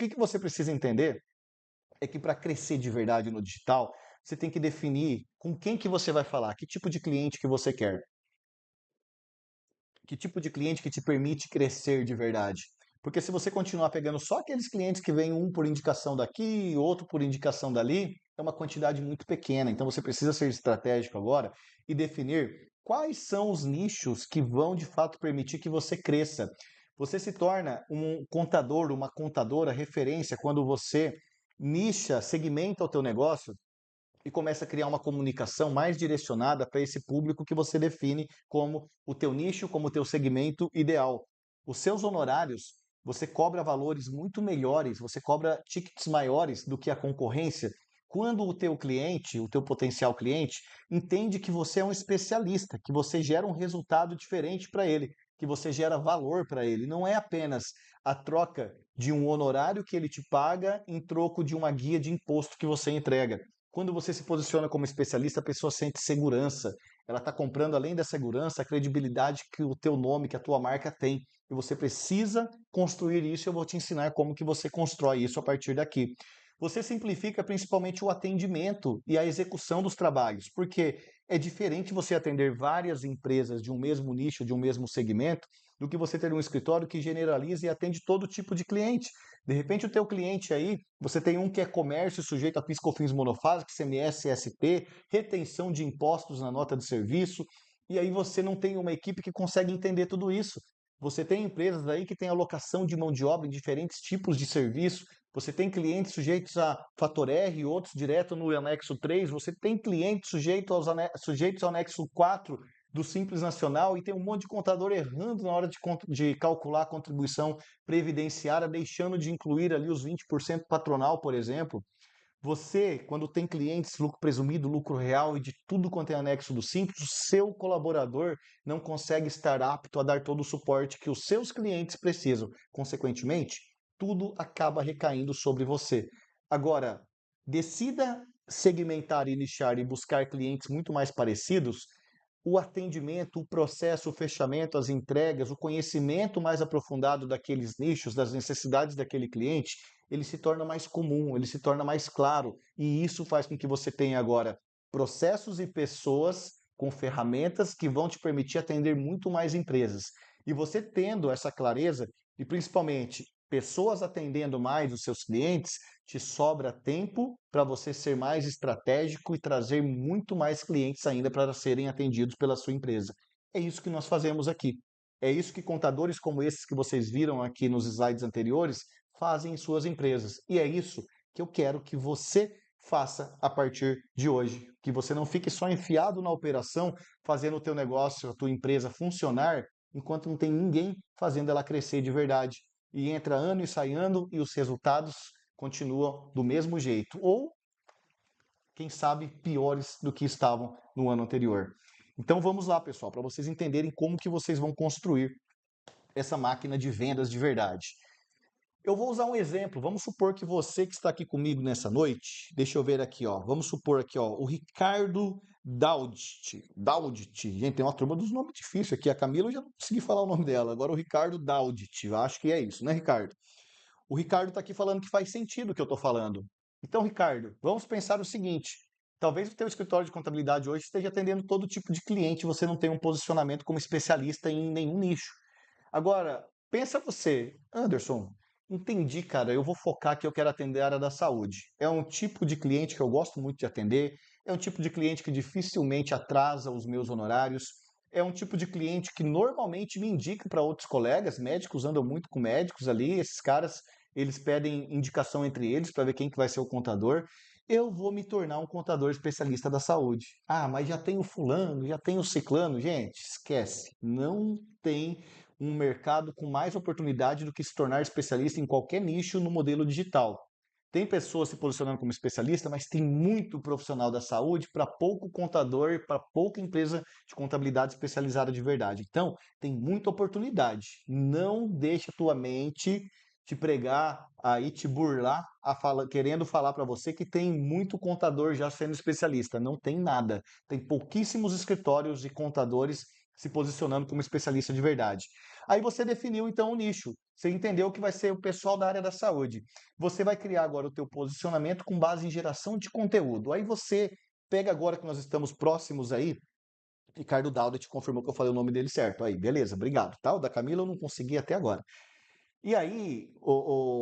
que você precisa entender é que para crescer de verdade no digital, você tem que definir com quem que você vai falar, que tipo de cliente que você quer, que tipo de cliente que te permite crescer de verdade. Porque se você continuar pegando só aqueles clientes que vêm um por indicação daqui, outro por indicação dali, é uma quantidade muito pequena. Então você precisa ser estratégico agora e definir quais são os nichos que vão de fato permitir que você cresça. Você se torna um contador, uma contadora referência quando você nicha, segmenta o teu negócio e começa a criar uma comunicação mais direcionada para esse público que você define como o teu nicho, como o teu segmento ideal. Os seus honorários, você cobra valores muito melhores, você cobra tickets maiores do que a concorrência, quando o teu cliente, o teu potencial cliente, entende que você é um especialista, que você gera um resultado diferente para ele, que você gera valor para ele. Não é apenas a troca de um honorário que ele te paga em troco de uma guia de imposto que você entrega. Quando você se posiciona como especialista, a pessoa sente segurança. Ela está comprando, além da segurança, a credibilidade que o teu nome, que a tua marca tem. E você precisa construir isso. Eu vou te ensinar como que você constrói isso a partir daqui. Você simplifica principalmente o atendimento e a execução dos trabalhos, porque é diferente você atender várias empresas de um mesmo nicho, de um mesmo segmento, do que você ter um escritório que generaliza e atende todo tipo de cliente. De repente, o teu cliente aí, você tem um que é comércio sujeito a PIS/COFINS monofásico, ICMS, SP, retenção de impostos na nota de serviço, e aí você não tem uma equipe que consegue entender tudo isso. Você tem empresas aí que têm alocação de mão de obra em diferentes tipos de serviço, você tem clientes sujeitos a fator R, outros direto no anexo 3, você tem clientes sujeitos ao anexo 4 do Simples Nacional e tem um monte de contador errando na hora de calcular a contribuição previdenciária, deixando de incluir ali os 20% patronal, por exemplo. Você, quando tem clientes, lucro presumido, lucro real e de tudo quanto é anexo do Simples, o seu colaborador não consegue estar apto a dar todo o suporte que os seus clientes precisam. Consequentemente, tudo acaba recaindo sobre você. Agora, decida segmentar e nichar e buscar clientes muito mais parecidos. O atendimento, o processo, o fechamento, as entregas, o conhecimento mais aprofundado daqueles nichos, das necessidades daquele cliente, ele se torna mais comum, ele se torna mais claro, e isso faz com que você tenha agora processos e pessoas com ferramentas que vão te permitir atender muito mais empresas. E você tendo essa clareza, e principalmente pessoas atendendo mais os seus clientes, te sobra tempo para você ser mais estratégico e trazer muito mais clientes ainda para serem atendidos pela sua empresa. É isso que nós fazemos aqui. É isso que contadores como esses que vocês viram aqui nos slides anteriores fazem em suas empresas. E é isso que eu quero que você faça a partir de hoje. Que você não fique só enfiado na operação, fazendo o teu negócio, a tua empresa funcionar, enquanto não tem ninguém fazendo ela crescer de verdade. E entra ano e sai ano e os resultados continuam do mesmo jeito. Ou, quem sabe, piores do que estavam no ano anterior. Então vamos lá, pessoal, para vocês entenderem como que vocês vão construir essa máquina de vendas de verdade. Eu vou usar um exemplo. Vamos supor que você que está aqui comigo nessa noite, deixa eu ver aqui, ó. Vamos supor aqui, ó, o Ricardo Daudit. Daudit. Gente, tem uma turma dos nomes difíceis aqui. A Camila eu já não consegui falar o nome dela. Agora o Ricardo Daudit. Eu acho que é isso, né, Ricardo? O Ricardo está aqui falando que faz sentido o que eu estou falando. Então, Ricardo, vamos pensar o seguinte. Talvez o teu escritório de contabilidade hoje esteja atendendo todo tipo de cliente, você não tem um posicionamento como especialista em nenhum nicho. Agora, pensa você, Anderson, entendi, cara, eu vou focar que eu quero atender a área da saúde. É um tipo de cliente que eu gosto muito de atender, é um tipo de cliente que dificilmente atrasa os meus honorários, é um tipo de cliente que normalmente me indica para outros colegas, médicos andam muito com médicos ali, esses caras, eles pedem indicação entre eles para ver quem que vai ser o contador. Eu vou me tornar um contador especialista da saúde. Ah, mas já tem o fulano, já tem o ciclano. Gente, esquece. Não tem um mercado com mais oportunidade do que se tornar especialista em qualquer nicho no modelo digital. Tem pessoas se posicionando como especialista, mas tem muito profissional da saúde para pouco contador, para pouca empresa de contabilidade especializada de verdade. Então, tem muita oportunidade. Não deixa a tua mente te pregar aí, te burlar, querendo falar para você que tem muito contador já sendo especialista. Não tem nada. Tem pouquíssimos escritórios de contadores se posicionando como especialista de verdade. Aí você definiu então o nicho. Você entendeu que vai ser o pessoal da área da saúde. Você vai criar agora o teu posicionamento com base em geração de conteúdo. Aí você pega agora que nós estamos próximos aí, Ricardo Daudet confirmou que eu falei o nome dele certo. Aí, beleza, obrigado. Tá? O da Camila eu não consegui até agora. E aí,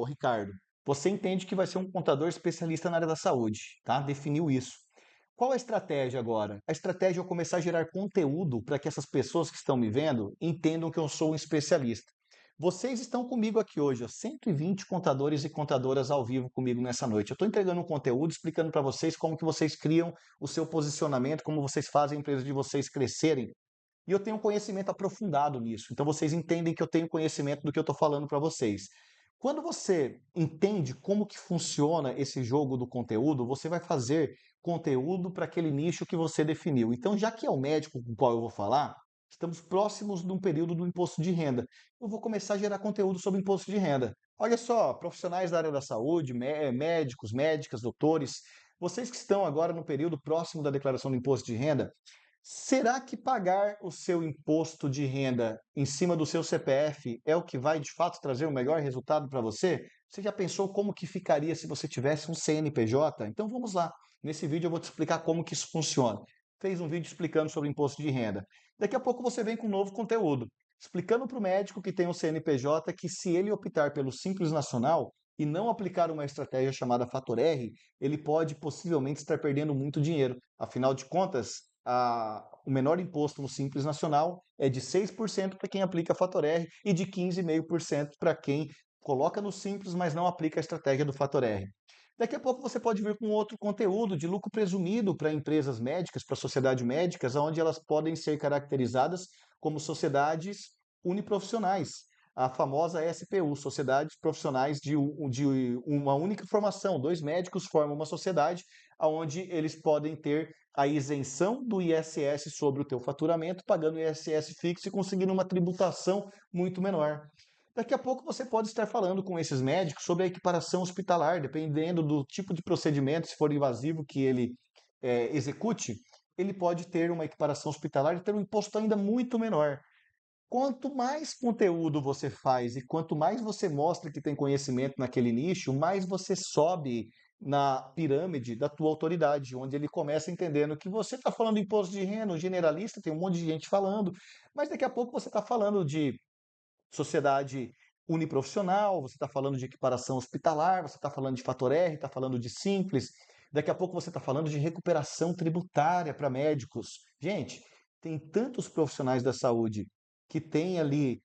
Ricardo, você entende que vai ser um contador especialista na área da saúde, tá? Definiu isso. Qual a estratégia agora? A estratégia é eu começar a gerar conteúdo para que essas pessoas que estão me vendo entendam que eu sou um especialista. Vocês estão comigo aqui hoje, ó, 120 contadores e contadoras ao vivo comigo nessa noite. Eu estou entregando um conteúdo explicando para vocês como que vocês criam o seu posicionamento, como vocês fazem a empresa de vocês crescerem. E eu tenho um conhecimento aprofundado nisso. Então vocês entendem que eu tenho conhecimento do que eu estou falando para vocês. Quando você entende como que funciona esse jogo do conteúdo, você vai fazer conteúdo para aquele nicho que você definiu. Então, já que é o médico com o qual eu vou falar, estamos próximos de um período do imposto de renda. Eu vou começar a gerar conteúdo sobre imposto de renda. Olha só, profissionais da área da saúde, médicos, médicas, doutores, vocês que estão agora no período próximo da declaração do imposto de renda, será que pagar o seu imposto de renda em cima do seu CPF é o que vai de fato trazer o melhor resultado para você? Você já pensou como que ficaria se você tivesse um CNPJ? Então vamos lá. Nesse vídeo eu vou te explicar como que isso funciona. Fez um vídeo explicando sobre imposto de renda. Daqui a pouco você vem com um novo conteúdo, explicando para o médico que tem um CNPJ que se ele optar pelo Simples Nacional e não aplicar uma estratégia chamada Fator R, ele pode possivelmente estar perdendo muito dinheiro. Afinal de contas, o menor imposto no Simples Nacional é de 6% para quem aplica Fator R e de 15,5% para quem coloca no Simples, mas não aplica a estratégia do Fator R. Daqui a pouco você pode vir com outro conteúdo de lucro presumido para empresas médicas, para sociedades médicas, onde elas podem ser caracterizadas como sociedades uniprofissionais. A famosa SPU, Sociedades Profissionais de uma única formação. Dois médicos formam uma sociedade onde eles podem ter a isenção do ISS sobre o teu faturamento, pagando o ISS fixo e conseguindo uma tributação muito menor. Daqui a pouco você pode estar falando com esses médicos sobre a equiparação hospitalar, dependendo do tipo de procedimento, se for invasivo que ele execute, ele pode ter uma equiparação hospitalar e ter um imposto ainda muito menor. Quanto mais conteúdo você faz e quanto mais você mostra que tem conhecimento naquele nicho, mais você sobe na pirâmide da tua autoridade, onde ele começa entendendo que você está falando de imposto de renda, um generalista, tem um monte de gente falando, mas daqui a pouco você está falando de sociedade uniprofissional, você está falando de equiparação hospitalar, você está falando de Fator R, está falando de Simples, daqui a pouco você está falando de recuperação tributária para médicos. Gente, tem tantos profissionais da saúde que têm ali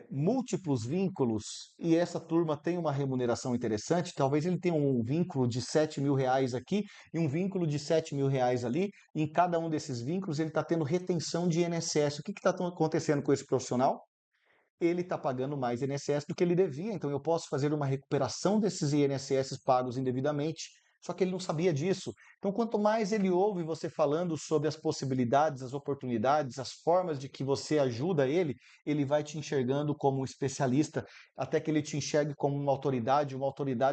múltiplos vínculos e essa turma tem uma remuneração interessante, talvez ele tenha um vínculo de 7 mil reais aqui e um vínculo de 7 mil reais ali, e em cada um desses vínculos ele está tendo retenção de INSS. O que está acontecendo com esse profissional? Ele está pagando mais INSS do que ele devia, então eu posso fazer uma recuperação desses INSS pagos indevidamente, só que ele não sabia disso. Então, quanto mais ele ouve você falando sobre as possibilidades, as oportunidades, as formas de que você ajuda ele, ele vai te enxergando como um especialista, até que ele te enxergue como uma autoridade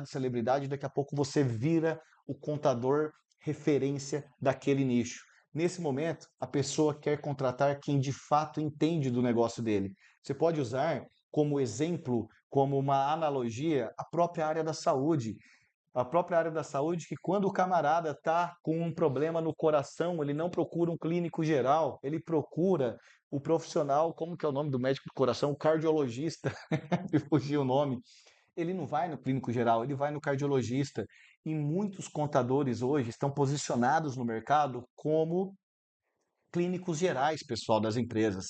celebridade, daqui a pouco você vira o contador referência daquele nicho. Nesse momento, a pessoa quer contratar quem de fato entende do negócio dele. Você pode usar como exemplo, como uma analogia, a própria área da saúde. A própria área da saúde, que quando o camarada está com um problema no coração, ele não procura um clínico geral, ele procura o profissional, como que é o nome do médico do coração? O cardiologista, me fugiu o nome. Ele não vai no clínico geral, ele vai no cardiologista. E muitos contadores hoje estão posicionados no mercado como clínicos gerais, pessoal, das empresas.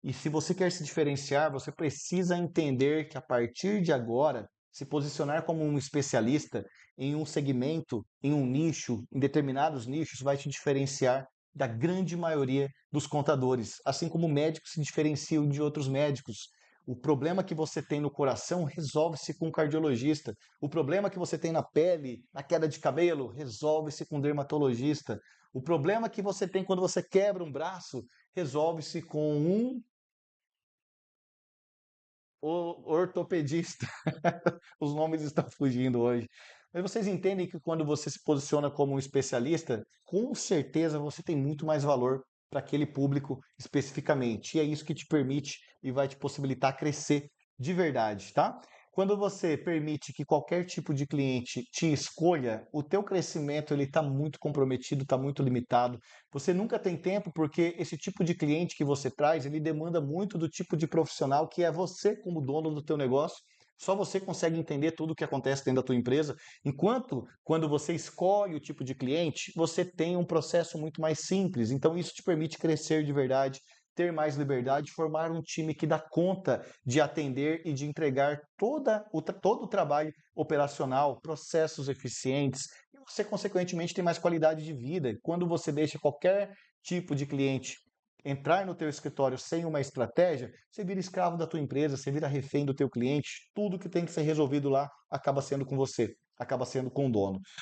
E se você quer se diferenciar, você precisa entender que a partir de agora, se posicionar como um especialista em um segmento, em um nicho, em determinados nichos, vai te diferenciar da grande maioria dos contadores, assim como médicos se diferenciam de outros médicos. O problema que você tem no coração resolve-se com um cardiologista. O problema que você tem na pele, na queda de cabelo, resolve-se com um dermatologista. O problema que você tem quando você quebra um braço, resolve-se com um ortopedista. Os nomes estão fugindo hoje. Mas vocês entendem que quando você se posiciona como um especialista, com certeza você tem muito mais valor para aquele público especificamente. E é isso que te permite e vai te possibilitar crescer de verdade, tá? Quando você permite que qualquer tipo de cliente te escolha, o teu crescimento ele está muito comprometido, está muito limitado. Você nunca tem tempo porque esse tipo de cliente que você traz, ele demanda muito do tipo de profissional que é você como dono do teu negócio. Só você consegue entender tudo o que acontece dentro da tua empresa. Enquanto, quando você escolhe o tipo de cliente, você tem um processo muito mais simples. Então, isso te permite crescer de verdade, ter mais liberdade, formar um time que dá conta de atender e de entregar todo o trabalho operacional, processos eficientes, e você, consequentemente, tem mais qualidade de vida. Quando você deixa qualquer tipo de cliente entrar no teu escritório sem uma estratégia, você vira escravo da tua empresa, você vira refém do teu cliente, tudo que tem que ser resolvido lá acaba sendo com você, acaba sendo com o dono.